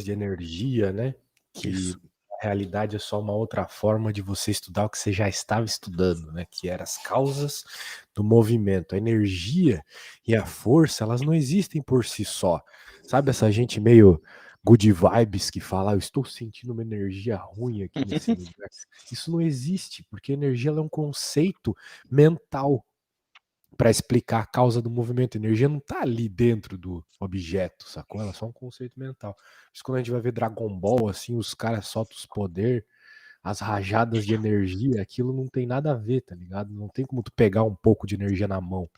de energia, né? Que Isso. na realidade é só uma outra forma de você estudar o que você já estava estudando, né? Que eram as causas do movimento. A energia e a força, elas não existem por si só. Sabe essa gente meio good vibes que fala, eu estou sentindo uma energia ruim aqui nesse lugar. Isso não existe, porque energia ela é um conceito mental para explicar a causa do movimento. A energia não está ali dentro do objeto, sacou? Ela é só um conceito mental. Por isso, quando a gente vai ver Dragon Ball, assim, os caras soltam os poderes, as rajadas de energia, aquilo não tem nada a ver, tá ligado? Não tem como tu pegar um pouco de energia na mão.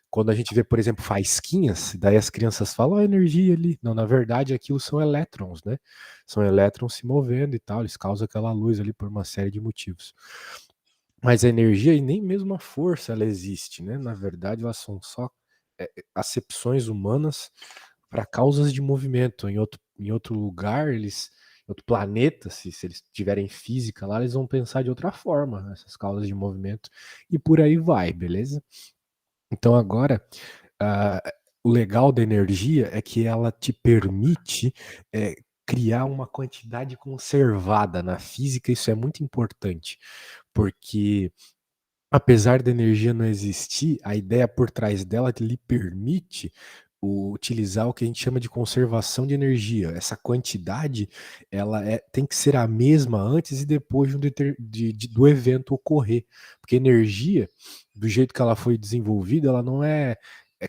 Quando a gente vê, por exemplo, faísquinhas, daí as crianças falam, a energia ali. Não, na verdade, aquilo são elétrons, né? São elétrons se movendo e tal, eles causam aquela luz ali por uma série de motivos. Mas a energia e nem mesmo a força ela existe, né? Na verdade, elas são só acepções humanas para causas de movimento. Em outro lugar, em outro planeta, se eles tiverem física lá, eles vão pensar de outra forma, né, essas causas de movimento. E por aí vai, beleza? Então agora, ah, o legal da energia é que ela te permite criar uma quantidade conservada na física, isso é muito importante, porque apesar da energia não existir, a ideia por trás dela que lhe permite utilizar o que a gente chama de conservação de energia. Essa quantidade, tem que ser a mesma antes e depois de do evento ocorrer. Porque energia, do jeito que ela foi desenvolvida, ela não é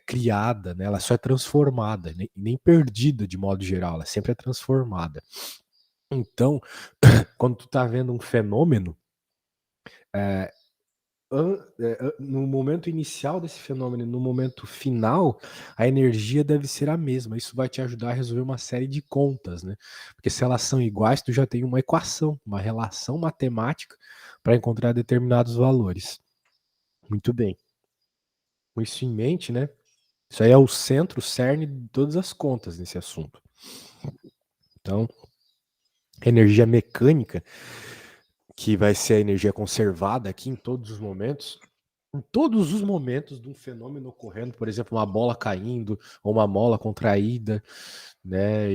criada, né? Ela só é transformada, nem perdida de modo geral, ela sempre é transformada. Então, quando tu tá vendo um fenômeno, é, no momento inicial desse fenômeno e no momento final, a energia deve ser a mesma. Isso vai te ajudar a resolver uma série de contas, né? Porque se elas são iguais, tu já tem uma equação, uma relação matemática para encontrar determinados valores. Muito bem. Com isso em mente, né? Isso aí é o centro, o cerne de todas as contas nesse assunto. Então, energia mecânica, que vai ser a energia conservada aqui em todos os momentos de um fenômeno ocorrendo, por exemplo, uma bola caindo ou uma mola contraída, né?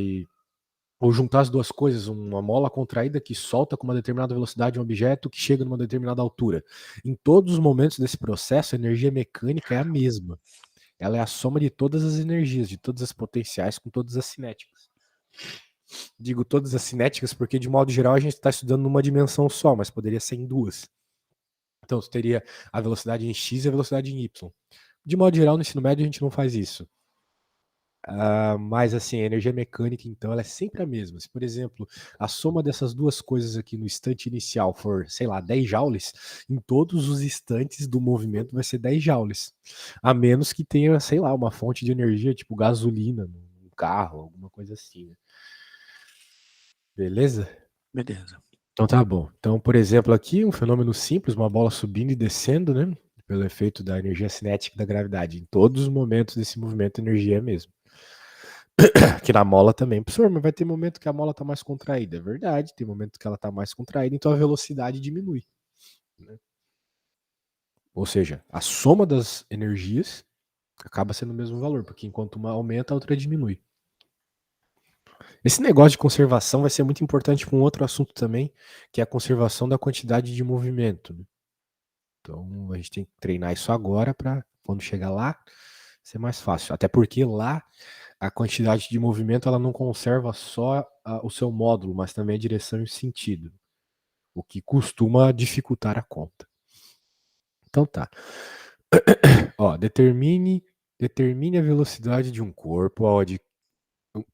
Ou juntar as duas coisas, uma mola contraída que solta com uma determinada velocidade um objeto que chega numa determinada altura. Em todos os momentos desse processo, a energia mecânica é a mesma. Ela é a soma de todas as energias, de todas as potenciais com todas as cinéticas. Digo todas as cinéticas porque, de modo geral, a gente está estudando numa dimensão só, mas poderia ser em duas. Então, você teria a velocidade em x e a velocidade em y. De modo geral, no ensino médio a gente não faz isso. Mas assim, a energia mecânica, então, ela é sempre a mesma. Se, por exemplo, a soma dessas duas coisas aqui no instante inicial for, sei lá, 10 joules, em todos os instantes do movimento vai ser 10 joules. A menos que tenha, sei lá, uma fonte de energia, tipo gasolina no carro, alguma coisa assim, né? Beleza? Beleza. Então tá bom. Então, por exemplo, aqui um fenômeno simples, uma bola subindo e descendo, né? Pelo efeito da energia cinética da gravidade. Em todos os momentos desse movimento, a energia é a mesma. Que na mola também. Professor, mas vai ter momento que a mola tá mais contraída. É verdade, tem momento que ela tá mais contraída, então a velocidade diminui, né? Ou seja, a soma das energias acaba sendo o mesmo valor, porque enquanto uma aumenta, a outra diminui. Esse negócio de conservação vai ser muito importante para um outro assunto também, que é a conservação da quantidade de movimento, né? Então a gente tem que treinar isso agora para quando chegar lá ser mais fácil. Até porque lá a quantidade de movimento ela não conserva só o seu módulo, mas também a direção e o sentido, o que costuma dificultar a conta. Então tá. Ó, determine a velocidade de um corpo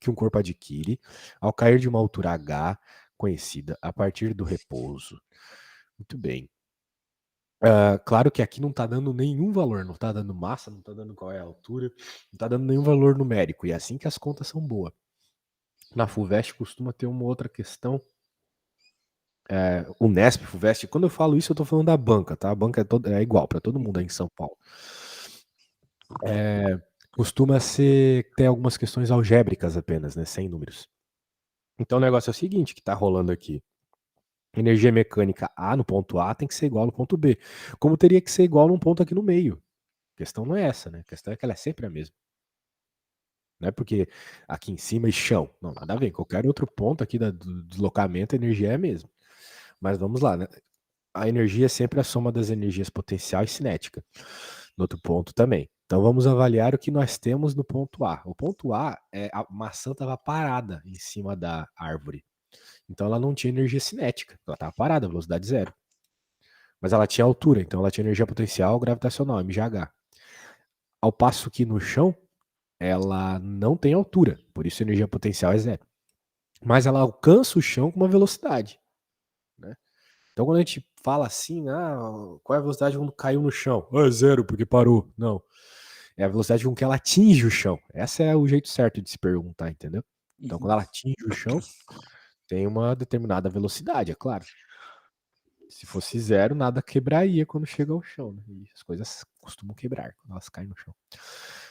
que um corpo adquire ao cair de uma altura h conhecida a partir do repouso. Muito bem. Claro que aqui não está dando nenhum valor, não está dando massa, não está dando qual é a altura, não está dando nenhum valor numérico, e é assim que as contas são boas. Na FUVEST costuma ter uma outra questão, Unesp, FUVEST, quando eu falo isso eu estou falando da banca, tá? A banca é igual para todo mundo aí em São Paulo. Costuma ter algumas questões algébricas apenas, né? Sem números. Então o negócio é o seguinte que está rolando aqui. Energia mecânica A no ponto A tem que ser igual no ponto B. Como teria que ser igual num ponto aqui no meio. A questão não é essa, né? A questão é que ela é sempre a mesma. Não é porque aqui em cima é chão. Não, nada a ver. Qualquer outro ponto aqui do deslocamento, a energia é a mesma. Mas vamos lá, né? A energia é sempre a soma das energias potencial e cinética. No outro ponto também. Então vamos avaliar o que nós temos no ponto A. O ponto A é a maçã estava parada em cima da árvore. Então ela não tinha energia cinética. Ela estava parada, velocidade zero. Mas ela tinha altura, então ela tinha energia potencial gravitacional, MGH. Ao passo que no chão, ela não tem altura, por isso a energia potencial é zero. Mas ela alcança o chão com uma velocidade, né? Então quando a gente fala assim, qual é a velocidade quando caiu no chão? É zero, porque parou. Não. É a velocidade com que ela atinge o chão. Esse é o jeito certo de se perguntar, entendeu? Então quando ela atinge o chão, tem uma determinada velocidade, é claro. Se fosse zero, nada quebraria quando chega ao chão, né? E as coisas costumam quebrar quando elas caem no chão.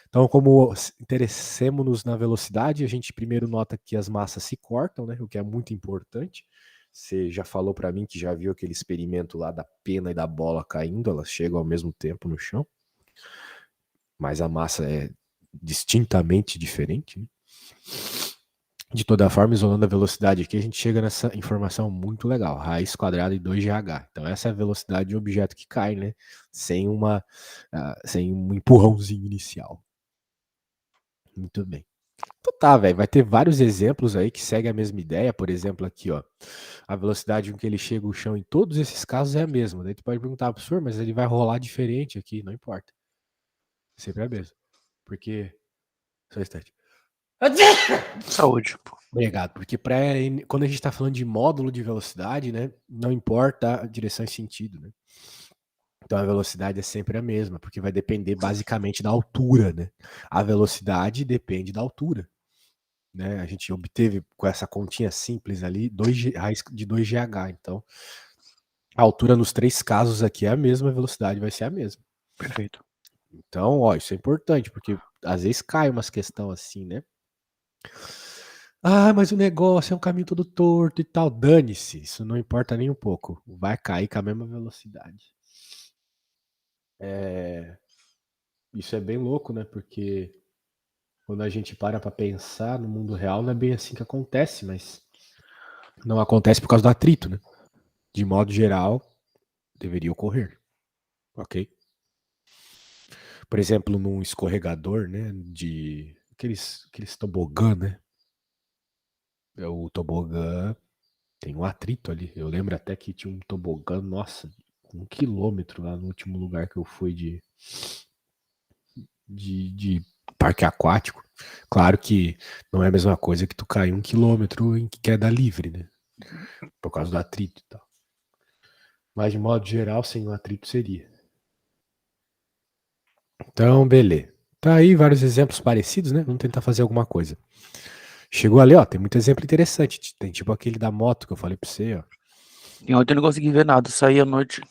Então, como interessemos-nos na velocidade, a gente primeiro nota que as massas se cortam, né? O que é muito importante. Você já falou para mim que já viu aquele experimento lá da pena e da bola caindo, elas chegam ao mesmo tempo no chão, mas a massa é distintamente diferente, né? De toda forma, isolando a velocidade aqui, a gente chega nessa informação muito legal. Raiz quadrada de 2GH. Então, essa é a velocidade de um objeto que cai, né? Sem sem um empurrãozinho inicial. Muito bem. Então tá, velho. Vai ter vários exemplos aí que seguem a mesma ideia. Por exemplo, aqui, ó. A velocidade com que ele chega ao chão em todos esses casos é a mesma. Daí tu pode perguntar, professor, mas ele vai rolar diferente aqui. Não importa. Sempre é a mesma. Porque... Só um instante. Saúde, pô. Obrigado, porque quando a gente está falando de módulo de velocidade, né, não importa a direção e sentido, né? Então a velocidade é sempre a mesma, porque vai depender basicamente da altura, né? A velocidade depende da altura, né? A gente obteve com essa continha simples ali raiz de 2GH, então a altura nos três casos aqui é a mesma, a velocidade vai ser a mesma. Perfeito. Então, ó, isso é importante, porque às vezes cai umas questões assim, né? Mas o negócio é um caminho todo torto e tal. Dane-se, isso não importa nem um pouco. Vai cair com a mesma velocidade. Isso é bem louco, né? Porque quando a gente para pra pensar no mundo real, não é bem assim que acontece, mas não acontece por causa do atrito, né? De modo geral, deveria ocorrer, ok? Por exemplo, num escorregador, né? De aqueles tobogã, né? O tobogã tem um atrito ali. Eu lembro até que tinha um tobogã, nossa, 1 quilômetro lá no último lugar que eu fui de parque aquático. Claro que não é a mesma coisa que tu cair 1 quilômetro em queda livre, né? Por causa do atrito e tal. Mas de modo geral, sem o atrito seria. Então, beleza. Tá aí vários exemplos parecidos, né? Vamos tentar fazer alguma coisa. Chegou ali, ó, tem muito exemplo interessante. Tem tipo aquele da moto que eu falei pra você, ó. E ontem eu não consegui ver nada. Saí à noite,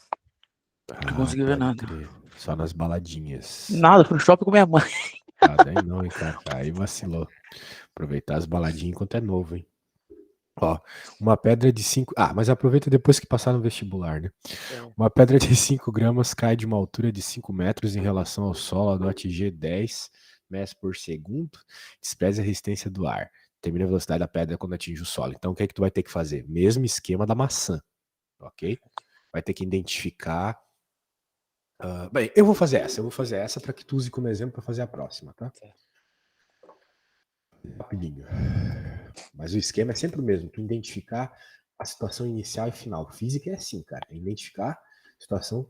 não consegui ver Pode nada. crer. Só nas baladinhas. Nada, fui no shopping com minha mãe. Daí não, hein, cara. Aí vacilou. Aproveitar as baladinhas enquanto é novo, hein. Ó, uma pedra de 5. Mas aproveita depois que passar no vestibular, né? Uma pedra de 5 gramas cai de uma altura de 5 metros em relação ao solo ao atingir 10 metros por segundo. Despreze a resistência do ar. Determina a velocidade da pedra quando atinge o solo. Então, o que é que tu vai ter que fazer? Mesmo esquema da maçã, ok? Vai ter que identificar. Bem, eu vou fazer essa para que tu use como exemplo para fazer a próxima, tá? Rapidinho. Mas o esquema é sempre o mesmo, tu identificar a situação inicial e final. Física é assim, cara, é identificar a situação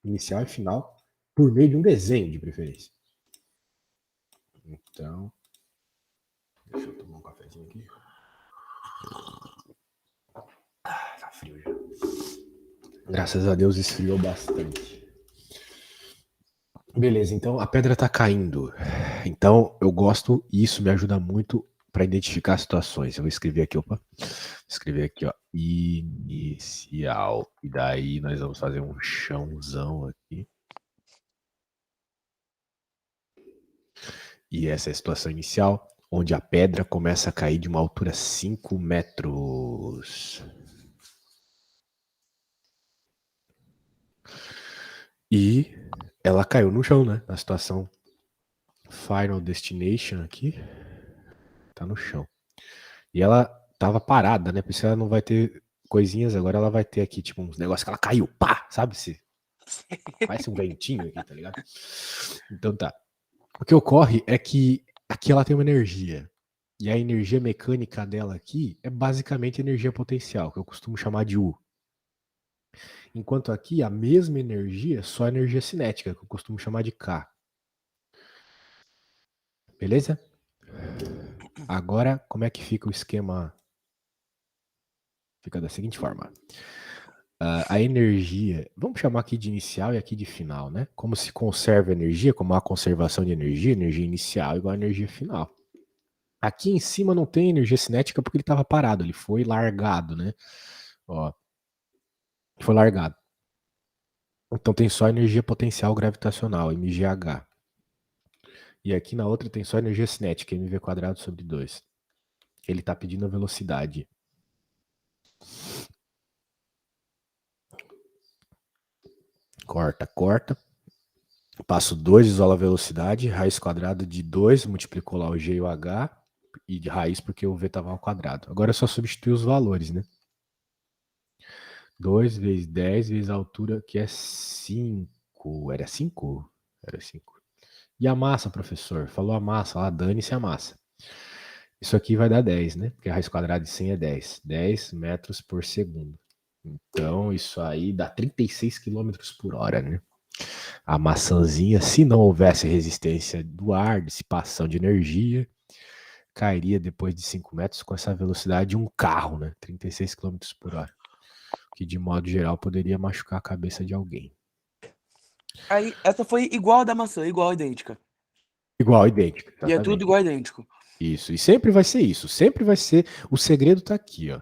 inicial e final por meio de um desenho, de preferência. Então, deixa eu tomar um cafezinho aqui. Tá frio já. Graças a Deus esfriou bastante. Beleza, então a pedra tá caindo. Então eu gosto, e isso me ajuda muito para identificar situações. Eu vou escrever aqui, escrever aqui, ó, inicial. E daí nós vamos fazer um chãozão aqui. E essa é a situação inicial, onde a pedra começa a cair de uma altura 5 metros. E ela caiu no chão, né? Na situação Final Destination aqui. tá no chão. E ela tava parada, né? Por isso ela não vai ter coisinhas, agora ela vai ter aqui, tipo, uns negócios que ela caiu, pá, sabe? Se parece um ventinho aqui, tá ligado? Então tá. O que ocorre é que aqui ela tem uma energia. E a energia mecânica dela aqui é basicamente energia potencial, que eu costumo chamar de U. Enquanto aqui a mesma energia é só energia cinética, que eu costumo chamar de K. Beleza? Agora, como é que fica o esquema? Fica da seguinte forma. A energia, vamos chamar aqui de inicial e aqui de final, né? Como se conserva energia, como a conservação de energia inicial igual a energia final. Aqui em cima não tem energia cinética porque ele estava parado, ele foi largado, né? Ó, foi largado. Então tem só energia potencial gravitacional, MGH. E aqui na outra tem só energia cinética, mv quadrado sobre 2. Ele está pedindo a velocidade. Corta, corta. Passo 2, isola a velocidade. Raiz quadrada de 2, multiplicou lá o G e o H. E de raiz porque o V estava ao quadrado. Agora é só substituir os valores, né? 2 vezes 10 vezes a altura, que é 5. Era 5? Era 5. E a massa, professor? Falou a massa lá, dane-se a massa. Isso aqui vai dar 10, né? Porque a raiz quadrada de 100 é 10. 10 metros por segundo. Então, isso aí dá 36 quilômetros por hora, né? A maçãzinha, se não houvesse resistência do ar, dissipação de energia, cairia depois de 5 metros com essa velocidade de um carro, né? 36 quilômetros por hora. Que, de modo geral, poderia machucar a cabeça de alguém. Aí, essa foi igual a da maçã, igual, idêntica. Igual, idêntico, E é tudo exatamente. igual, idêntico. Isso, e sempre vai ser isso. Sempre vai ser. O segredo tá aqui, ó.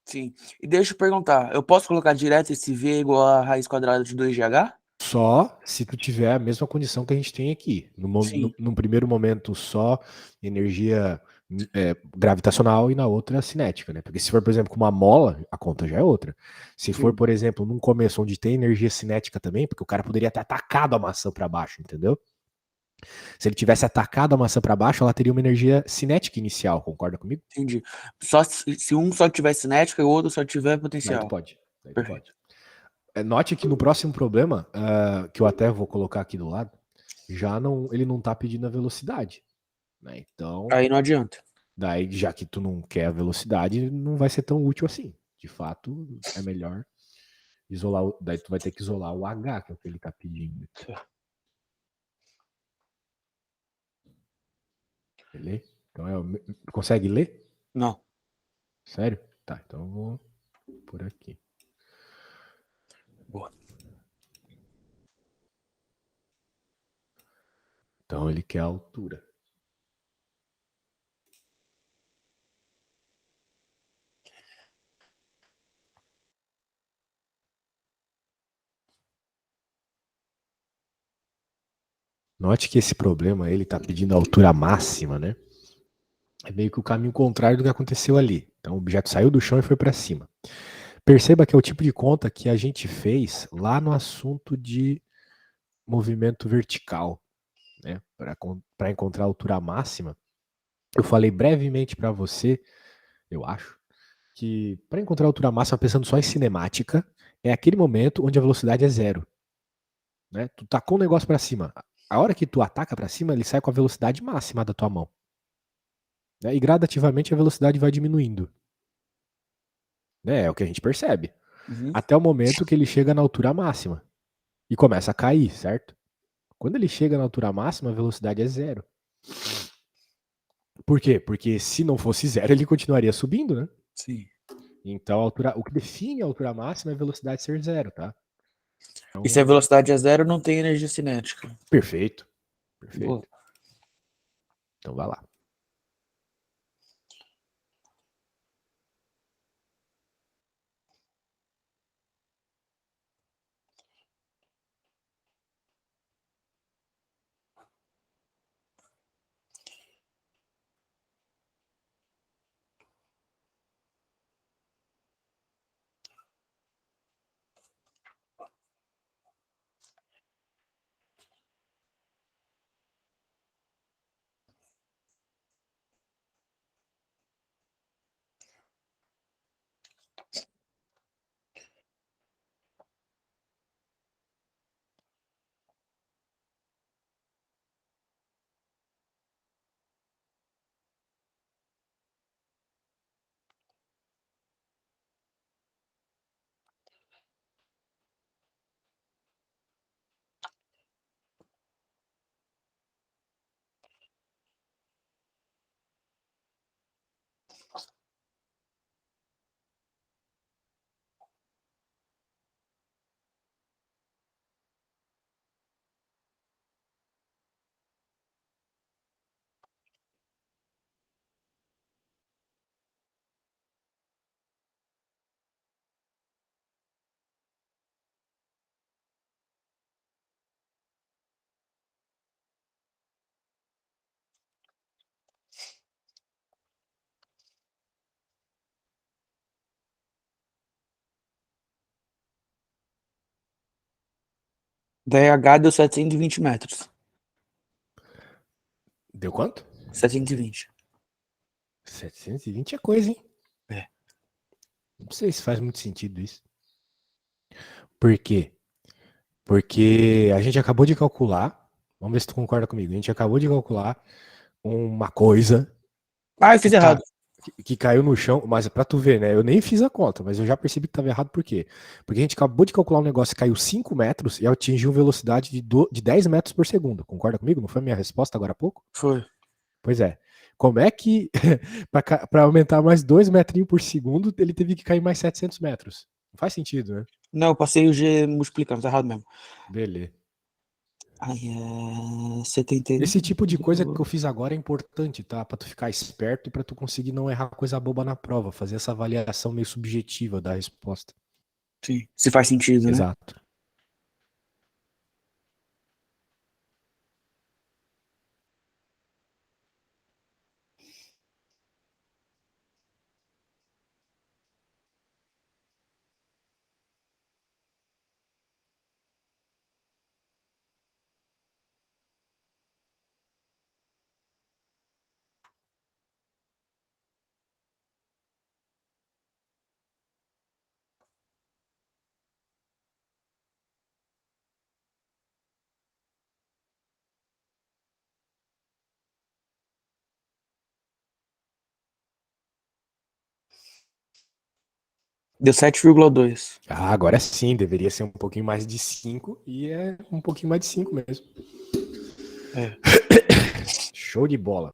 Sim. E deixa eu perguntar, eu posso colocar direto esse V igual a raiz quadrada de 2 de H? Só se tu tiver a mesma condição que a gente tem aqui. Sim, Num primeiro momento, só energia gravitacional e na outra cinética, né? Porque se for, por exemplo, com uma mola, a conta já é outra. Se for, sim, por exemplo, num começo onde tem energia cinética também, porque o cara poderia ter atacado a maçã para baixo, entendeu? Se ele tivesse atacado a maçã para baixo, ela teria uma energia cinética inicial, concorda comigo? entendi. Só se um só tiver cinética e o outro só tiver Daí tu potencial. pode. Daí tu pode. Perfeito. Note que no próximo problema, que eu até vou colocar aqui do lado, ele não tá pedindo a velocidade, né? Então, Aí não adianta. daí já que tu não quer a velocidade, não vai ser tão útil assim. De fato, é melhor isolar, daí tu vai ter que isolar o H, que é o que ele tá pedindo. Beleza? Então, consegue ler? Não. Sério? Tá, então eu vou por aqui. Boa. Então ele quer a altura. Note que esse problema ele está pedindo a altura máxima, né? É meio que o caminho contrário do que aconteceu ali. Então o objeto saiu do chão e foi para cima. Perceba que é o tipo de conta que a gente fez lá no assunto de movimento vertical, né? Para encontrar a altura máxima. Eu falei brevemente para você, eu acho, que para encontrar a altura máxima, pensando só em cinemática, é aquele momento onde a velocidade é zero. Né? Tu tacou um negócio para cima. A hora que tu ataca para cima, ele sai com a velocidade máxima da tua mão. Né? E gradativamente a velocidade vai diminuindo. Né? É o que a gente percebe. Uhum. Até o momento que ele chega na altura máxima. E começa a cair, certo? Quando ele chega na altura máxima, a velocidade é zero. Por quê? Porque se não fosse zero, ele continuaria subindo, né? Sim. Então, o que define a altura máxima é a velocidade ser zero, tá? E se a Então, velocidade é zero, não tem energia cinética. perfeito. Boa. Perfeito. Então, vai lá. DH deu 720 metros. Deu quanto? 720. 720 é coisa, hein? É. Não sei se faz muito sentido isso. Por quê? Porque a gente acabou de calcular. Vamos ver se tu concorda comigo. A gente acabou de calcular uma coisa Ah, eu que, fiz errado. que caiu no chão, mas pra tu ver, né? Eu nem fiz a conta, mas eu já percebi que tava errado por quê? Porque a gente acabou de calcular um negócio que caiu 5 metros e atingiu velocidade de 10 metros por segundo. Concorda comigo? Não foi a minha resposta agora há pouco? Foi. Pois é. Como é que, para aumentar mais 2 metrinhos por segundo, ele teve que cair mais 700 metros? Não faz sentido, né? Não, eu passei o G multiplicando, tá errado mesmo. Beleza. Aí é 70. Esse tipo de coisa que eu fiz agora é importante, tá? Pra tu ficar esperto e pra tu conseguir não errar coisa boba na prova, fazer essa avaliação meio subjetiva da resposta. Sim. Se faz sentido, né? Exato. Deu 7,2. Ah, agora sim, deveria ser um pouquinho mais de 5 e é um pouquinho mais de 5 mesmo. É. Show de bola.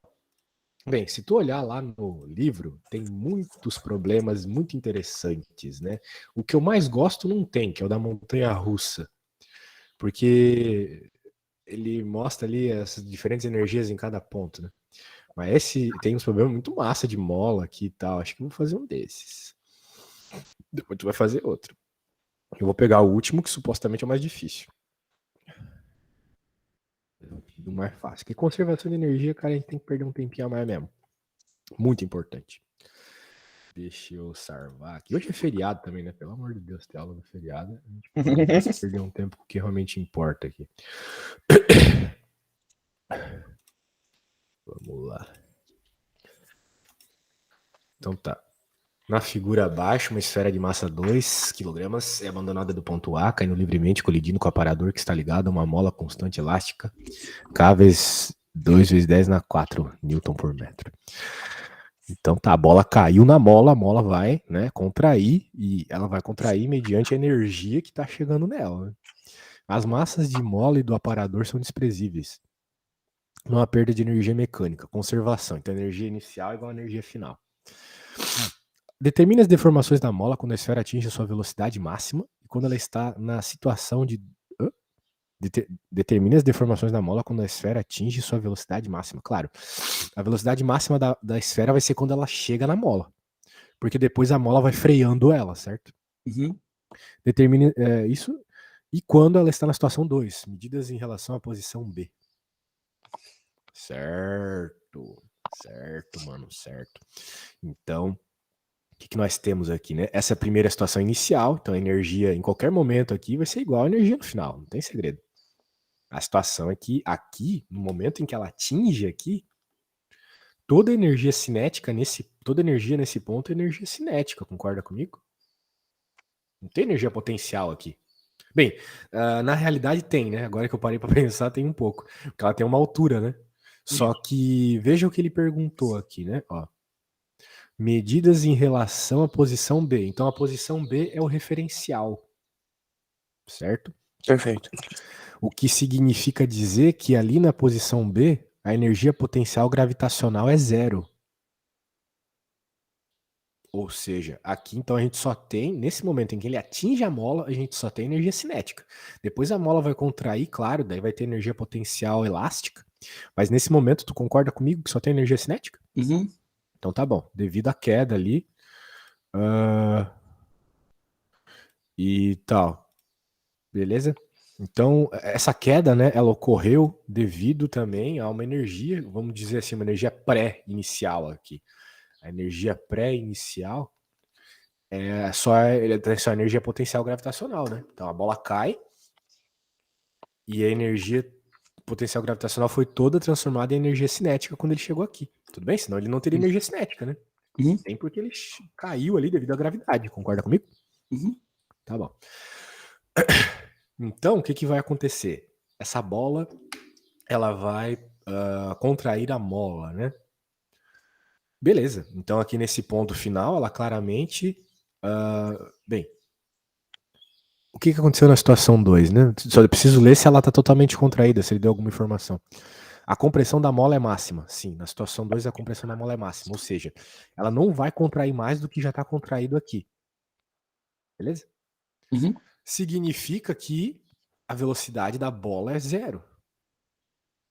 Bem, se tu olhar lá no livro, tem muitos problemas muito interessantes, né? O que eu mais gosto não tem, que é o da montanha russa, porque ele mostra ali as diferentes energias em cada ponto, né? Mas esse tem uns problemas muito massa de mola aqui e tal. Acho que eu vou fazer um desses. Depois tu vai fazer outro. Eu vou pegar o último, que supostamente é o mais difícil. O mais fácil. Porque conservação de energia, cara, a gente tem que perder um tempinho a mais mesmo. Muito importante. Deixa eu salvar aqui. Hoje é feriado também, né? Pelo amor de Deus, tem aula no feriado. A gente pode perder um tempo que realmente importa aqui. Vamos lá. Então tá. Na figura abaixo, uma esfera de massa 2 kg é abandonada do ponto A, caindo livremente, colidindo com o aparador que está ligado a uma mola constante elástica, K vezes 2 vezes 10 na 4 Newton por metro. Então tá, a bola caiu na mola, a mola vai, né, contrair, e ela vai contrair mediante a energia que está chegando nela. Né? As massas de mola e do aparador são desprezíveis. Não há perda de energia mecânica, conservação. Então, a energia inicial é igual à energia final. Determine as deformações da mola quando a esfera atinge a sua velocidade máxima e quando ela está na situação de. Determine as deformações da mola quando a esfera atinge sua velocidade máxima. Claro, a velocidade máxima da esfera vai ser quando ela chega na mola. Porque depois a mola vai freando ela, certo? Uhum. Determine isso. E quando ela está na situação 2, medidas em relação à posição B. Certo. Certo, mano, certo. Então, o que nós temos aqui, né? Essa é a primeira situação inicial, então a energia em qualquer momento aqui vai ser igual à energia no final, não tem segredo. A situação é que aqui, no momento em que ela atinge aqui, toda energia cinética toda energia nesse ponto é energia cinética, concorda comigo? Não tem energia potencial aqui. Bem, na realidade tem, né? Agora que eu parei para pensar, tem um pouco, porque ela tem uma altura, né? Só que veja o que ele perguntou aqui, né? Ó, medidas em relação à posição B. Então a posição B é o referencial, certo? Perfeito. O que significa dizer que ali na posição B, a energia potencial gravitacional é zero. Ou seja, aqui então a gente só tem, nesse momento em que ele atinge a mola, a gente só tem energia cinética. Depois a mola vai contrair, claro, daí vai ter energia potencial elástica. Mas nesse momento, tu concorda comigo que só tem energia cinética? Uhum. Então tá bom. Devido à queda ali. E tal. Beleza? Então, essa queda, né, ela ocorreu devido também a uma energia, vamos dizer assim, uma energia pré-inicial aqui. A energia pré-inicial é só energia potencial gravitacional, né? Então a bola cai E a energia potencial gravitacional foi toda transformada em energia cinética quando ele chegou aqui. Tudo bem? Senão ele não teria energia cinética, né? Uhum. Tem porque ele caiu ali devido à gravidade. Concorda comigo? Uhum. Tá bom. Então, o que, que vai acontecer? Essa bola, ela vai contrair a mola, né? Beleza. Então, aqui nesse ponto final, ela claramente... bem, o que, que aconteceu na situação 2, né? Só preciso ler se ela está totalmente contraída, se ele deu alguma informação. A compressão da mola é máxima. Sim, na situação 2 a compressão da mola é máxima. Ou seja, ela não vai contrair mais do que já está contraído aqui. Beleza? Uhum. Significa que a velocidade da bola é zero.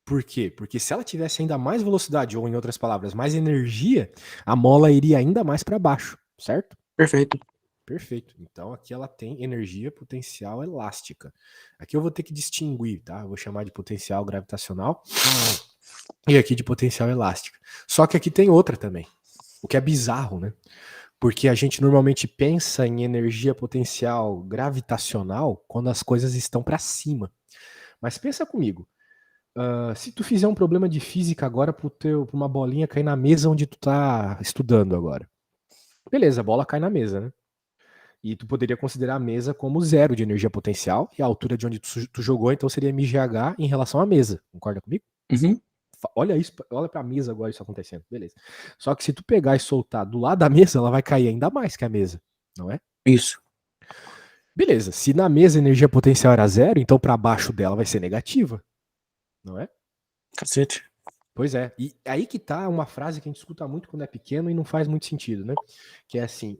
Por quê? Porque se ela tivesse ainda mais velocidade, ou em outras palavras, mais energia, a mola iria ainda mais para baixo, certo? Perfeito. Perfeito. Então aqui ela tem energia potencial elástica. Aqui eu vou ter que distinguir, tá? Eu vou chamar de potencial gravitacional e aqui de potencial elástica. Só que aqui tem outra também, o que é bizarro, né? Porque a gente normalmente pensa em energia potencial gravitacional quando as coisas estão para cima. Mas pensa comigo, se tu fizer um problema de física agora pra uma bolinha cair na mesa onde tu tá estudando agora. Beleza, a bola cai na mesa, né? E tu poderia considerar a mesa como zero de energia potencial e a altura de onde tu jogou, então seria mgh em relação à mesa. Concorda comigo? Uhum. Olha isso, olha pra mesa agora isso acontecendo. Beleza. Só que se tu pegar e soltar do lado da mesa, ela vai cair ainda mais que a mesa, não é? Isso. Beleza. Se na mesa a energia potencial era zero, então para baixo dela vai ser negativa, não é? Cacete. Pois é. E aí que tá uma frase que a gente escuta muito quando é pequeno e não faz muito sentido, né? Que é assim,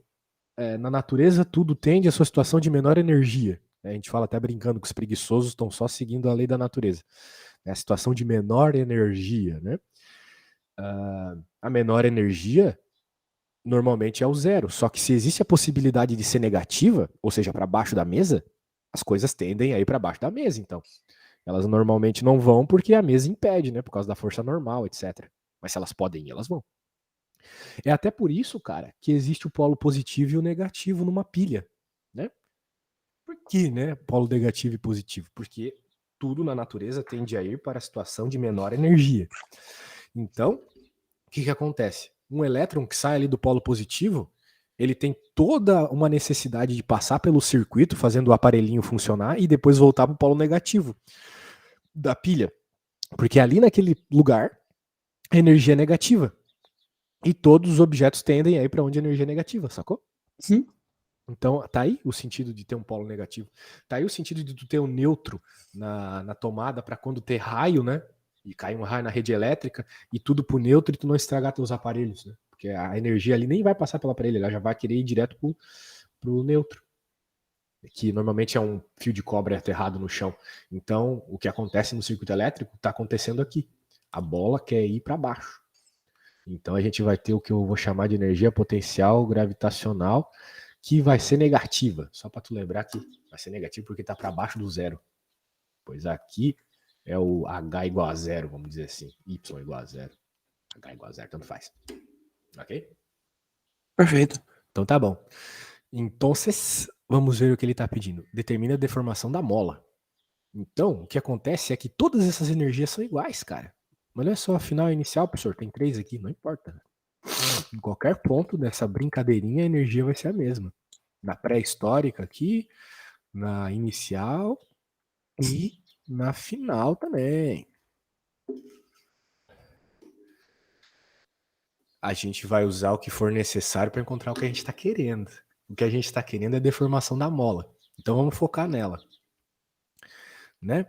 na natureza tudo tende à sua situação de menor energia. A gente fala até brincando que os preguiçosos estão só seguindo a lei da natureza. É a situação de menor energia, né? A menor energia normalmente é o zero. Só que se existe a possibilidade de ser negativa, ou seja, para baixo da mesa, as coisas tendem a ir para baixo da mesa, então. Elas normalmente não vão porque a mesa impede, né? Por causa da força normal, etc. Mas se elas podem ir, elas vão. É até por isso, cara, que existe o polo positivo e o negativo numa pilha, né? Por que, né? Polo negativo e positivo? Porque tudo na natureza tende a ir para a situação de menor energia. Então, o que, que acontece? Um elétron que sai ali do polo positivo, ele tem toda uma necessidade de passar pelo circuito, fazendo o aparelhinho funcionar e depois voltar para o polo negativo da pilha. Porque ali naquele lugar, a energia é negativa. E todos os objetos tendem a ir para onde a energia é negativa, sacou? Sim. Então, tá aí o sentido de ter um polo negativo. Tá aí o sentido de tu ter um neutro na tomada para quando ter raio, né? E cair um raio na rede elétrica e tudo pro neutro e tu não estragar teus aparelhos, né? Porque a energia ali nem vai passar pelo aparelho, ela já vai querer ir direto pro neutro. Que normalmente é um fio de cobre aterrado no chão. Então, o que acontece no circuito elétrico tá acontecendo aqui. A bola quer ir para baixo. Então a gente vai ter o que eu vou chamar de energia potencial gravitacional, que vai ser negativa. Só para tu lembrar que vai ser negativo porque está para baixo do zero. Pois aqui é o H igual a zero, vamos dizer assim. Y igual a zero. H igual a zero, tanto faz. Ok? Perfeito. Então tá bom. Então vamos ver o que ele está pedindo. Determina a deformação da mola. Então, o que acontece é que todas essas energias são iguais, cara. Mas não é só a final e inicial, professor. Tem 3 aqui, não importa. Em qualquer ponto dessa brincadeirinha, a energia vai ser a mesma. Na pré-histórica aqui, na inicial e na final também. A gente vai usar o que for necessário para encontrar o que a gente está querendo. O que a gente está querendo é a deformação da mola. Então vamos focar nela. Né?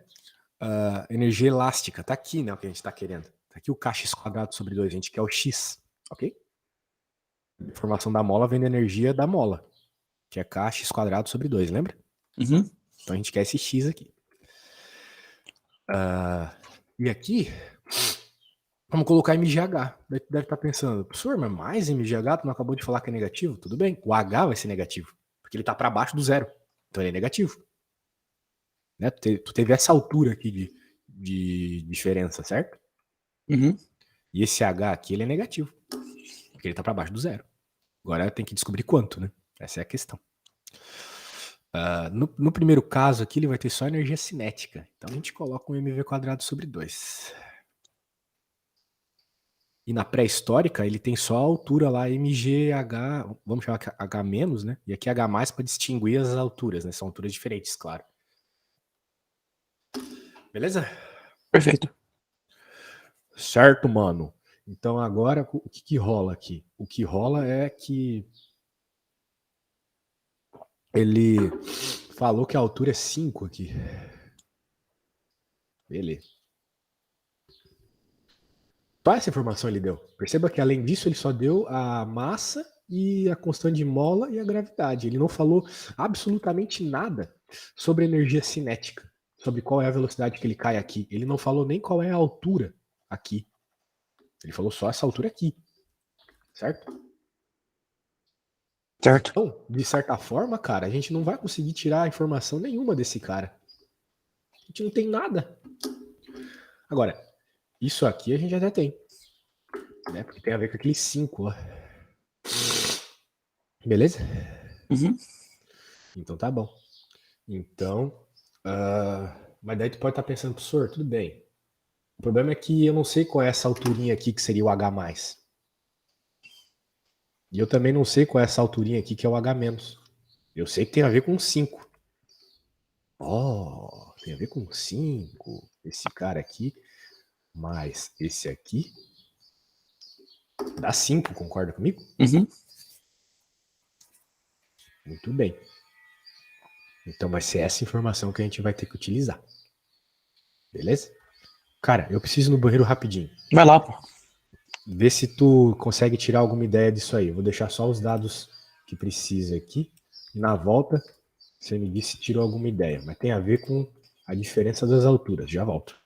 Energia elástica, tá aqui, né? O que a gente está querendo. Tá aqui o kx quadrado sobre 2, a gente quer o x, ok? A deformação da mola vem da energia da mola, que é kx quadrado sobre 2, lembra? Uhum. Então a gente quer esse x aqui. E aqui, vamos colocar MGH. Daí tu deve estar pensando, professor, mas mais MGH? Tu não acabou de falar que é negativo? Tudo bem, o H vai ser negativo, porque ele está para baixo do zero. Então ele é negativo. Né? Tu teve essa altura aqui de diferença, certo? Uhum. E esse H aqui ele é negativo, porque ele está para baixo do zero. Agora tem que descobrir quanto, né? Essa é a questão. No primeiro caso aqui, ele vai ter só energia cinética. Então a gente coloca um mv² sobre 2. E na pré-histórica, ele tem só a altura lá, mgh, vamos chamar h menos, né? E aqui h mais para distinguir as alturas, né? São alturas diferentes, claro. Beleza? Perfeito. Certo, mano. Então agora, o que rola aqui? O que rola é que ele falou que a altura é 5 aqui. Beleza. Só essa informação ele deu. Perceba que além disso ele só deu a massa e a constante de mola e a gravidade. Ele não falou absolutamente nada sobre energia cinética, sobre qual é a velocidade que ele cai aqui. Ele não falou nem qual é a altura aqui. Ele falou só essa altura aqui. Certo? Certo. Então, de certa forma, cara, a gente não vai conseguir tirar informação nenhuma desse cara. A gente não tem nada. Agora, isso aqui a gente até tem. Né? Porque tem a ver com aqueles 5 lá. Beleza? Uhum. Então tá bom. Então, mas daí tu pode estar pensando, professor, tudo bem. O problema é que eu não sei qual é essa alturinha aqui que seria o H+. E eu também não sei qual é essa alturinha aqui que é o H-. Eu sei que tem a ver com 5. Oh, tem a ver com 5. Esse cara aqui mais esse aqui dá 5, concorda comigo? Uhum. Muito bem. Então vai ser essa informação que a gente vai ter que utilizar. Beleza? Cara, eu preciso ir no banheiro rapidinho. Vai lá, pô. Vê se tu consegue tirar alguma ideia disso aí. Eu vou deixar só os dados que precisa aqui. E na volta, você me diz se tirou alguma ideia. Mas tem a ver com a diferença das alturas. Já volto.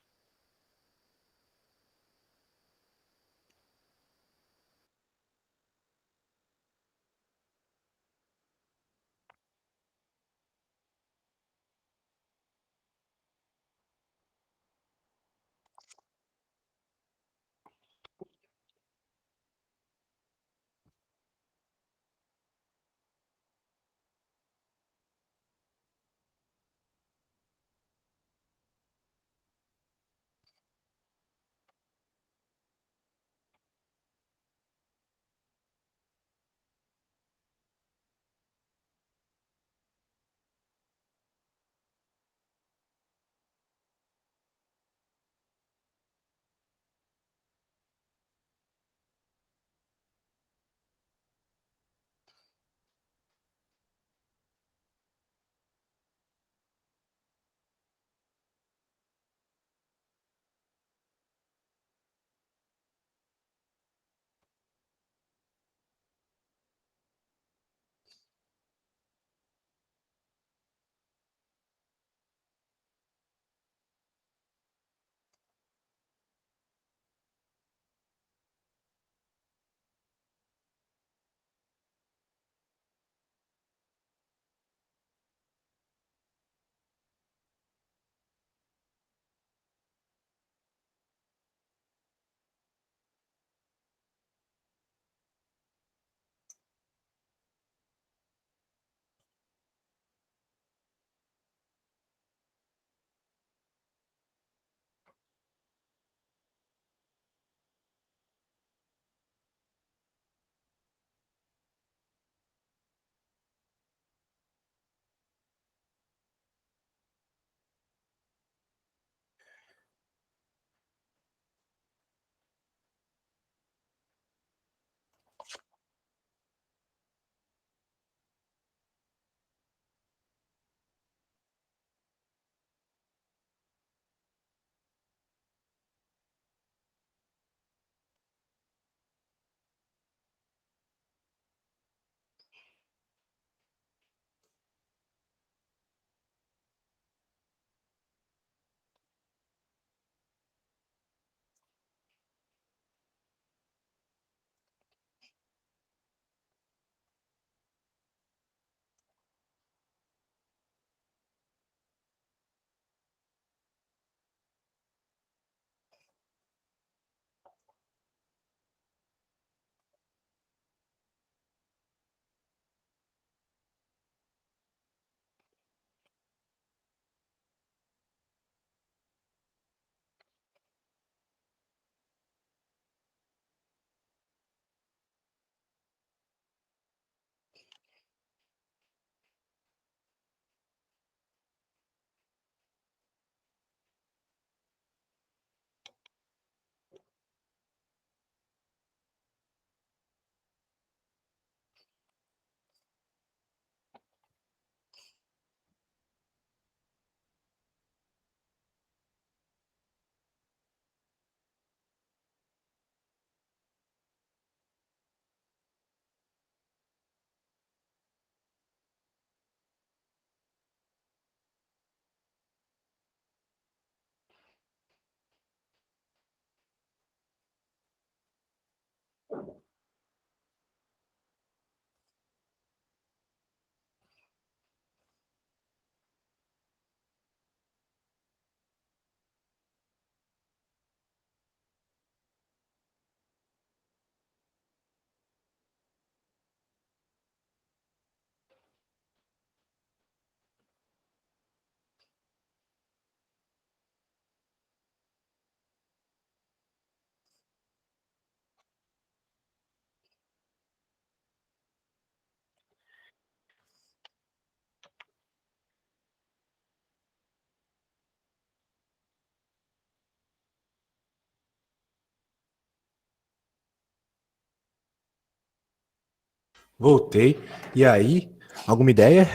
Voltei. E aí, alguma ideia?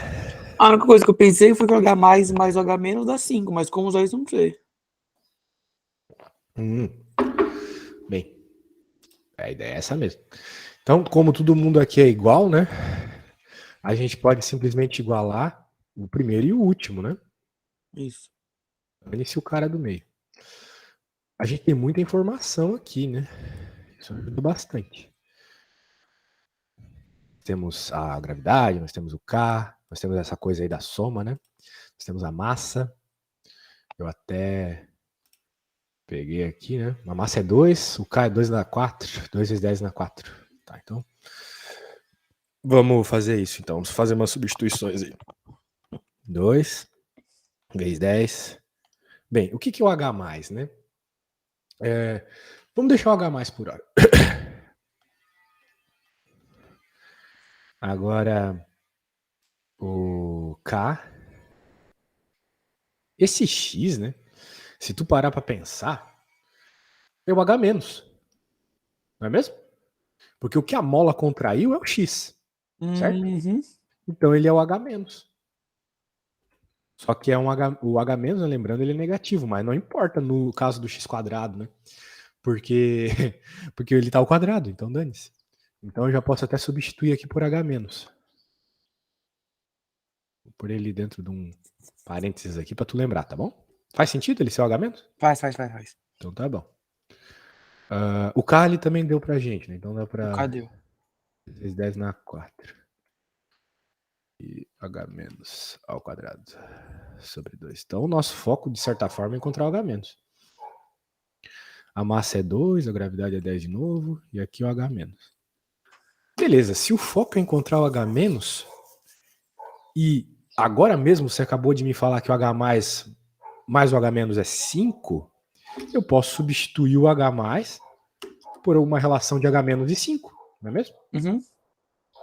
A única coisa que eu pensei foi que o H mais o H menos dá 5, mas como usar isso não sei. Bem, a ideia é essa mesmo. Então, como todo mundo aqui é igual, né? A gente pode simplesmente igualar o primeiro e o último, né? Isso. Dane-se o cara do meio. A gente tem muita informação aqui, né? Isso ajuda bastante. Temos a gravidade, nós temos o K, nós temos essa coisa aí da soma, né? Nós temos a massa. Eu até peguei aqui, né? A massa é 2, o K é 2 na 4, 2 vezes 10 na 4. Tá, então vamos fazer isso, então. Vamos fazer umas substituições aí. 2 vezes 10. Bem, o que é o H+, né? Vamos deixar o H+ por hora. Agora, o K. Esse X, né? Se tu parar pra pensar, é o H-. Não é mesmo? Porque o que a mola contraiu é o X, certo? Uhum. Então ele é o H-. Só que é o H-, né, lembrando, ele é negativo, mas não importa no caso do x², né? Porque ele tá ao quadrado, então dane-se. Então eu já posso até substituir aqui por H-. Vou pôr ele dentro de um parênteses aqui pra tu lembrar, tá bom? Faz sentido ele ser o H-? Faz. Então tá bom. O K ele também deu pra gente, né? Então dá pra Cadê? 10 na 4. E H- ao quadrado sobre 2. Então o nosso foco, de certa forma, é encontrar o H-. A massa é 2, a gravidade é 10 de novo, e aqui o H-. Beleza, se o foco é encontrar o H-, e agora mesmo você acabou de me falar que o H+, mais o H- é 5, eu posso substituir o H+ por uma relação de H- e 5, não é mesmo? Uhum.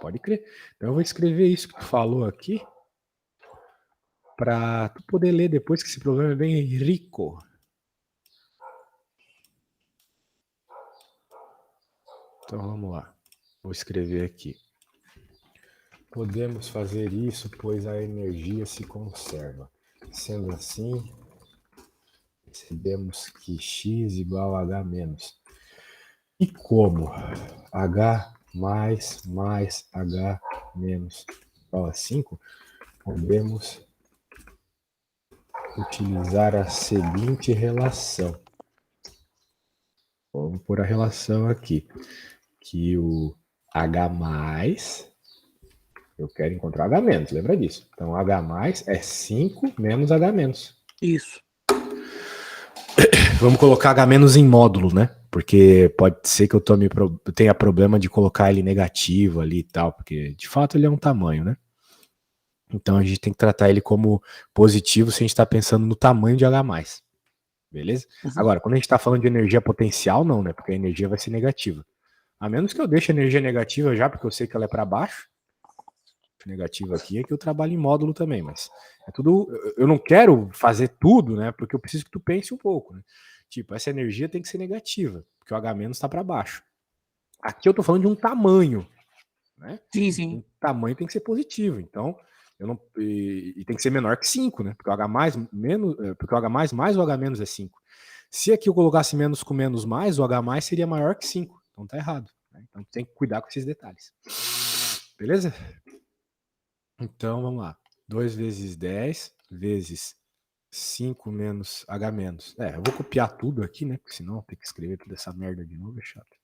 Pode crer. Então eu vou escrever isso que tu falou aqui para tu poder ler depois, que esse problema é bem rico. Então vamos lá. Vou escrever aqui. Podemos fazer isso, pois a energia se conserva. Sendo assim, recebemos que x igual a H-. E como H mais H menos igual a 5, podemos utilizar a seguinte relação. Vamos pôr a relação aqui. Que o H+, eu quero encontrar H-, lembra disso? Então H+ é 5 menos H-. Isso. Vamos colocar H- em módulo, né? Porque pode ser que eu tenha problema de colocar ele negativo ali e tal, porque de fato ele é um tamanho, né? Então a gente tem que tratar ele como positivo se a gente está pensando no tamanho de H+. Beleza? Uhum. Agora, quando a gente está falando de energia potencial, não, né? Porque a energia vai ser negativa. A menos que eu deixe a energia negativa já, porque eu sei que ela é para baixo. Negativa aqui é que eu trabalho em módulo também, mas é tudo. Eu não quero fazer tudo, né? Porque eu preciso que tu pense um pouco, né? Tipo, essa energia tem que ser negativa, porque o H- está para baixo. Aqui eu tô falando de um tamanho, né? Sim. Um tamanho tem que ser positivo, então eu não e tem que ser menor que 5, né? Porque o H menos, porque o H mais o H- é 5. Se aqui eu colocasse menos com menos mais, o H+ seria maior que 5. Então tá errado, né? Então tem que cuidar com esses detalhes. Beleza? Então, vamos lá. 2 vezes 10 vezes 5 menos H-. Eu vou copiar tudo aqui, né? Porque senão tem que escrever toda essa merda de novo, é chato.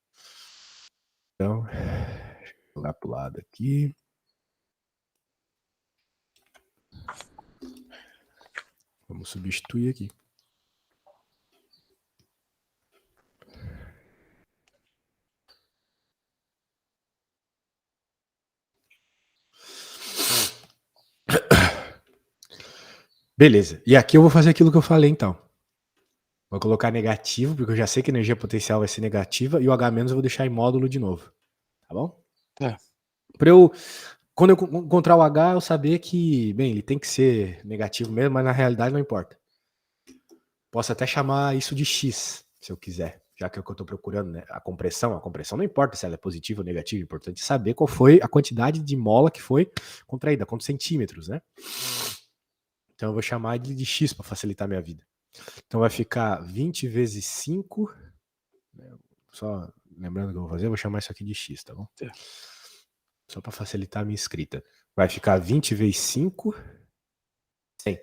Então, vou jogar pro lado aqui. Vamos substituir aqui. Beleza. E aqui eu vou fazer aquilo que eu falei, então. Vou colocar negativo, porque eu já sei que a energia potencial vai ser negativa, e o H- eu vou deixar em módulo de novo. Tá bom? É. Pra eu, quando eu encontrar o H, eu saber que, bem, ele tem que ser negativo mesmo, mas na realidade não importa. Posso até chamar isso de X, se eu quiser. já que é o que eu estou procurando, né? A compressão não importa se ela é positiva ou negativa, é importante saber qual foi a quantidade de mola que foi contraída, quantos centímetros, né? Então eu vou chamar ele de X para facilitar a minha vida. Então vai ficar 20 vezes 5, né? Só lembrando o que eu vou fazer, eu vou chamar isso aqui de X, tá bom? Só para facilitar a minha escrita. Vai ficar 20 vezes 5, 100.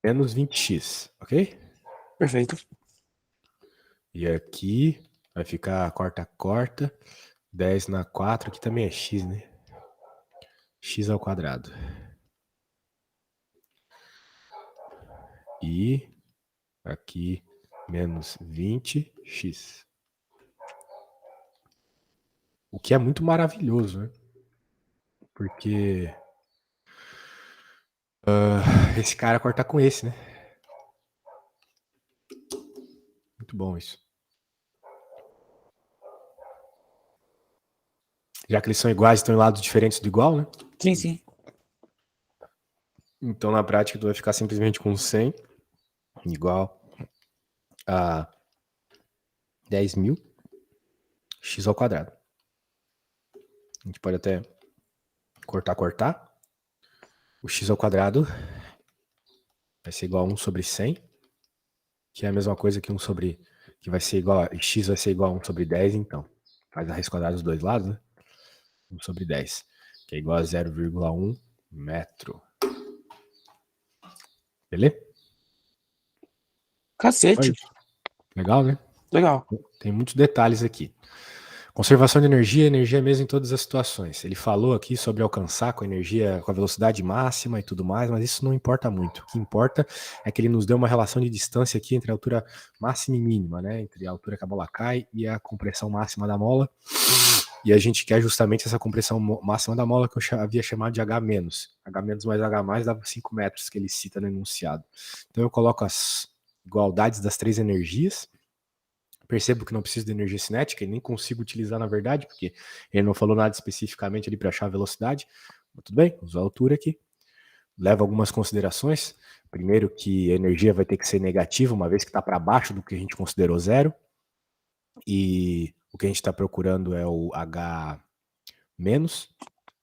Menos 20x, ok? Perfeito. E aqui vai ficar corta. 10 na 4, aqui também é x, né? X ao quadrado. E aqui menos 20x. O que é muito maravilhoso, né? Porque esse cara corta com esse, né? Muito bom isso. Já que eles são iguais, estão em lados diferentes do igual, né? Sim, sim. Então, na prática, tu vai ficar simplesmente com 100 igual a 10.000 x ao quadrado. A gente pode até cortar. O x ao quadrado vai ser igual a 1 sobre 100, que é a mesma coisa que 1 sobre... que vai ser igual a... x vai ser igual a 1 sobre 10, então. Faz a raiz quadrada dos dois lados, né? 1 sobre 10, que é igual a 0,1 metro. Beleza? Cacete. Legal, né? Legal. Tem muitos detalhes aqui. Conservação de energia mesmo em todas as situações. Ele falou aqui sobre alcançar com a energia, com a velocidade máxima e tudo mais, mas isso não importa muito. O que importa é que ele nos deu uma relação de distância aqui entre a altura máxima e mínima, né? Entre a altura que a mola cai e a compressão máxima da mola. E a gente quer justamente essa compressão máxima da mola que eu havia chamado de H-. H- mais H- dava 5 metros, que ele cita no enunciado. Então eu coloco as igualdades das três energias. Percebo que não preciso de energia cinética e nem consigo utilizar na verdade, porque ele não falou nada especificamente ali para achar a velocidade. Mas tudo bem, uso a altura aqui. Leva algumas considerações. Primeiro que a energia vai ter que ser negativa, uma vez que está para baixo do que a gente considerou zero. E o que a gente está procurando é o H-.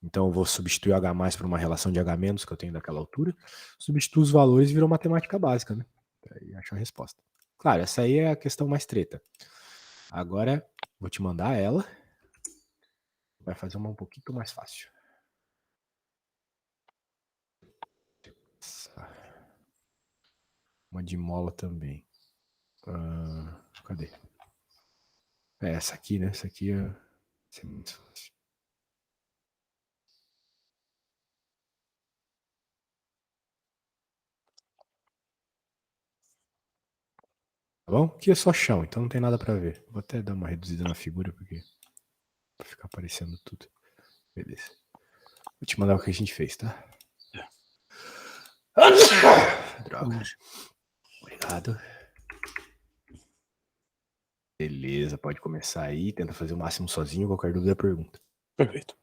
Então eu vou substituir o H+ por uma relação de H- que eu tenho daquela altura. Substituo os valores e virou matemática básica, né? E acho a resposta. Claro, essa aí é a questão mais treta. Agora, vou te mandar ela. Vai fazer uma um pouquinho mais fácil. Uma de mola também. Cadê? É essa aqui, né? Essa aqui é muito fácil. Tá bom? Aqui é só chão, então não tem nada pra ver. Vou até dar uma reduzida na figura, porque pra ficar aparecendo tudo. Beleza. Vou te mandar o que a gente fez, tá? Droga. Obrigado. Beleza, pode começar aí. Tenta fazer o máximo sozinho. Qualquer dúvida, pergunta. Perfeito.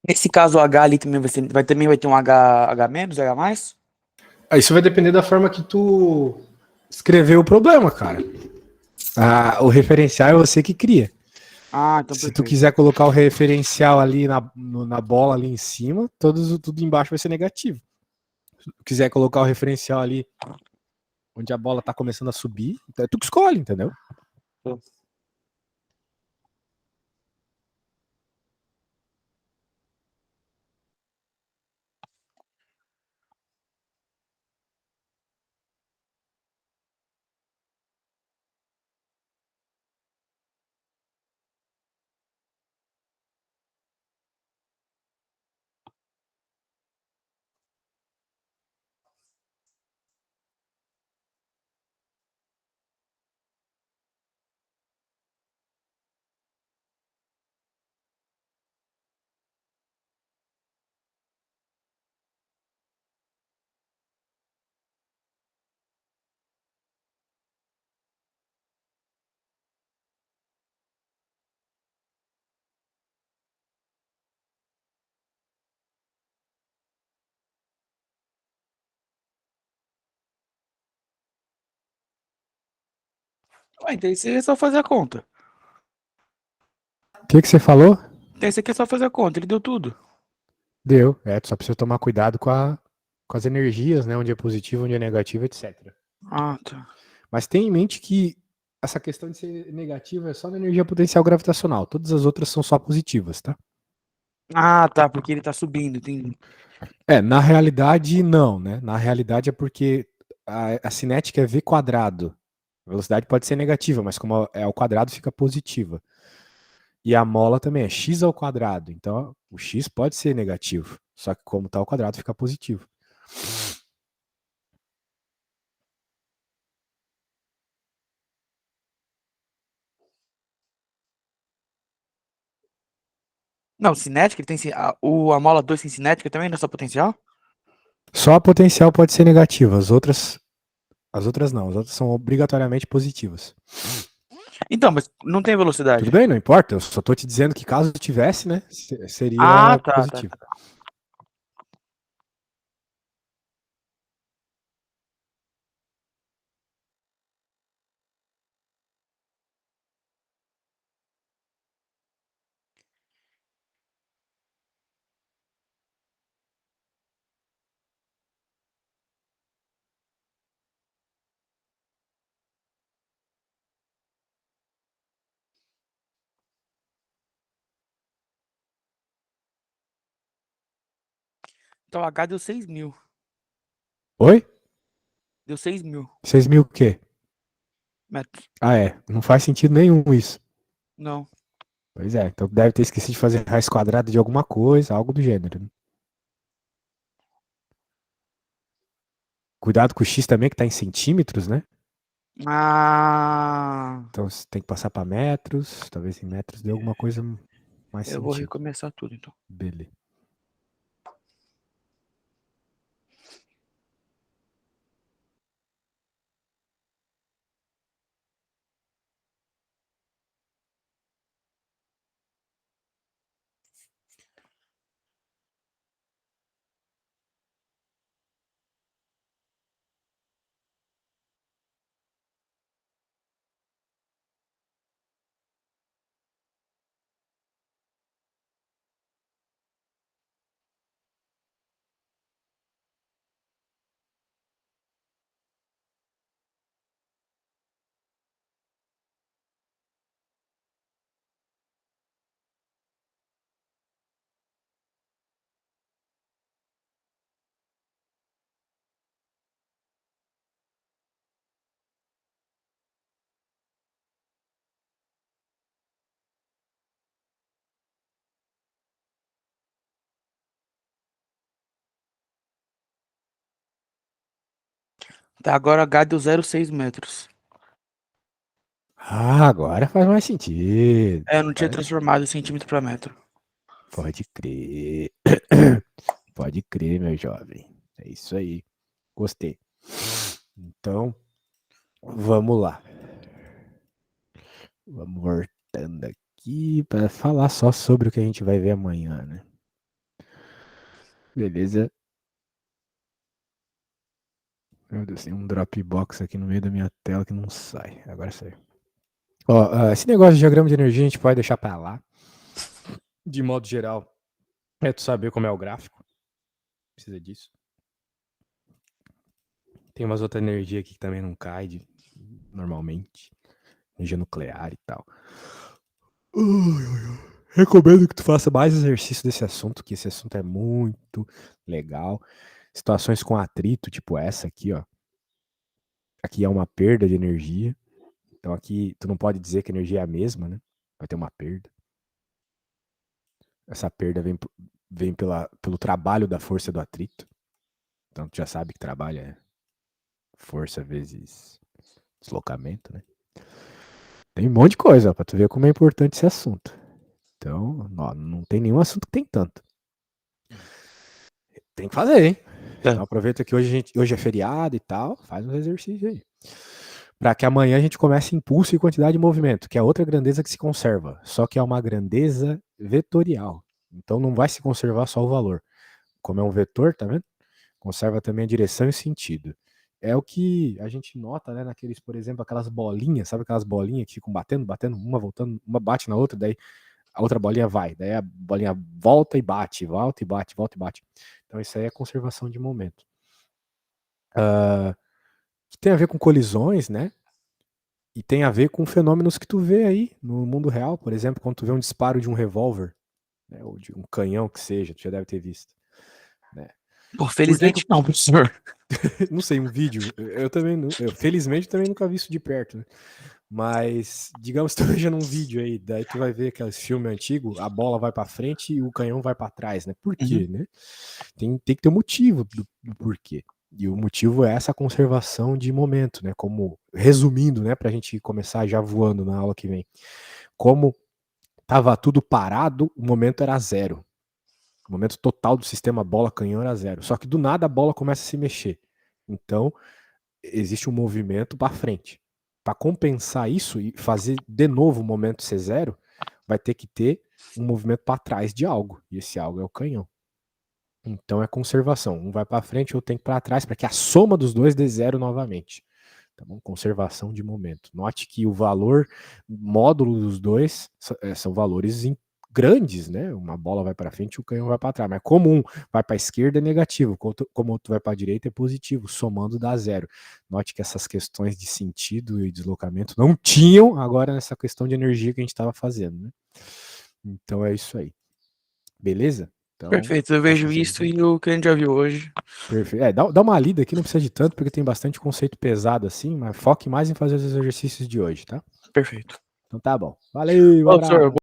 Nesse caso, o H ali também também vai ter um H menos, H mais? Isso vai depender da forma que tu escreveu o problema, cara. O referencial é você que cria. Ah, então Se tu perfeito. quiser colocar o referencial ali na bola ali em cima, tudo embaixo vai ser negativo. Se tu quiser colocar o referencial ali onde a bola tá começando a subir, então é tu que escolhe, entendeu? Ué, então isso aí é só fazer a conta. O que você falou? Então isso aqui é só fazer a conta, ele deu tudo. Deu. Tu só precisa tomar cuidado com as energias, né? Onde é positivo, onde é negativo, etc. Ah, tá. Mas tenha em mente que essa questão de ser negativa é só na energia potencial gravitacional. Todas as outras são só positivas, tá? Ah, tá, porque ele tá subindo, tem. Na realidade, não, né? Na realidade é porque a cinética é v quadrado. A velocidade pode ser negativa, mas como é ao quadrado, fica positiva. E a mola também é x ao quadrado. Então, o x pode ser negativo. Só que como está ao quadrado, fica positivo. Não, cinética, ele tem. A mola 2 tem cinética também, não é só potencial? Só a potencial pode ser negativa. As outras não. As outras são obrigatoriamente positivas. Então, mas não tem Tudo velocidade. bem, não importa. Eu só estou te dizendo que caso tivesse, né, Ah, seria tá, tá, positivo. tá. Então o H deu 6.000. Oi? Deu 6.000 6.000 o quê? metros. Não faz sentido nenhum isso. Não. Pois é, então deve ter esquecido de fazer raiz quadrada de alguma coisa, algo do gênero, né? Cuidado com o x também, que está em centímetros, né? Ah, Então você tem que passar para metros, talvez em metros dê alguma coisa mais eu vou sentido. recomeçar tudo, então. Beleza. Tá, agora H deu 0,6 metros. Agora faz mais sentido. É, eu não tinha transformado centímetro para metro. Pode crer. Pode crer, meu jovem. É isso aí. Gostei. Então, vamos lá. Vamos voltando aqui para falar só sobre o que a gente vai ver amanhã, né? Beleza. Meu Deus, tem um Dropbox aqui no meio da minha tela que não sai. Agora saiu. Ó, esse negócio de diagrama de energia a gente pode deixar pra lá. De modo geral, é tu saber como é o gráfico. Precisa disso. Tem umas outras energias aqui que também não cai normalmente. Energia nuclear e tal. Recomendo que tu faça mais exercício desse assunto, que esse assunto é muito legal. Situações com atrito, tipo essa aqui, ó. Aqui é uma perda de energia. Então aqui tu não pode dizer que a energia é a mesma, né? Vai ter uma perda. Essa perda vem pelo trabalho da força do atrito. Então tu já sabe que trabalho é força vezes deslocamento, né? Tem um monte de coisa, pra tu ver como é importante esse assunto. Então, não tem nenhum assunto que tem tanto. Tem que fazer, hein? Então aproveita que hoje é feriado e tal, faz uns exercícios aí. Para que amanhã a gente comece impulso e quantidade de movimento, que é outra grandeza que se conserva, só que é uma grandeza vetorial. Então não vai se conservar só o valor. Como é um vetor, tá vendo? Conserva também a direção e sentido. É o que a gente nota, né, naqueles, por exemplo, aquelas bolinhas, sabe aquelas bolinhas que ficam batendo, uma voltando, uma bate na outra, daí a outra bolinha vai, daí a bolinha volta e bate, volta e bate, volta e bate. Então isso aí é conservação de momento. Tem a ver com colisões, né? E tem a ver com fenômenos que tu vê aí no mundo real, por exemplo, quando tu vê um disparo de um revólver, né, ou de um canhão que seja, tu já deve ter visto. Né? Pô, felizmente não, professor. Não sei, um vídeo. Eu também, felizmente, também nunca vi isso de perto, né? Mas, digamos que tu veja num vídeo aí, daí tu vai ver aqueles filmes antigos, a bola vai pra frente e o canhão vai pra trás, né? Por quê, né? Tem que ter um motivo do porquê. E o motivo é essa conservação de momento, né? Como, resumindo, né? Pra gente começar já voando na aula que vem. Como tava tudo parado, o momento era zero. O momento total do sistema bola-canhão era zero. Só que do nada a bola começa a se mexer. Então, existe um movimento para frente. Para compensar isso e fazer de novo o momento ser zero, vai ter que ter um movimento para trás de algo. E esse algo é o canhão. Então é conservação. Um vai para frente, outro tem que ir para trás, para que a soma dos dois dê zero novamente. Tá bom? Conservação de momento. Note que o valor módulo dos dois são valores grandes, né? Uma bola vai para frente e o canhão vai para trás. Mas como um vai para a esquerda é negativo, como outro vai para a direita é positivo, somando dá zero. Note que essas questões de sentido e deslocamento não tinham agora nessa questão de energia que a gente estava fazendo, né? Então é isso aí. Beleza? Então, Perfeito, eu vejo isso e o que a gente já viu hoje. Perfeito. Dá uma lida aqui, não precisa de tanto, porque tem bastante conceito pesado assim, mas foque mais em fazer os exercícios de hoje, tá? Perfeito. Então tá bom. Valeu, Professor, abraço.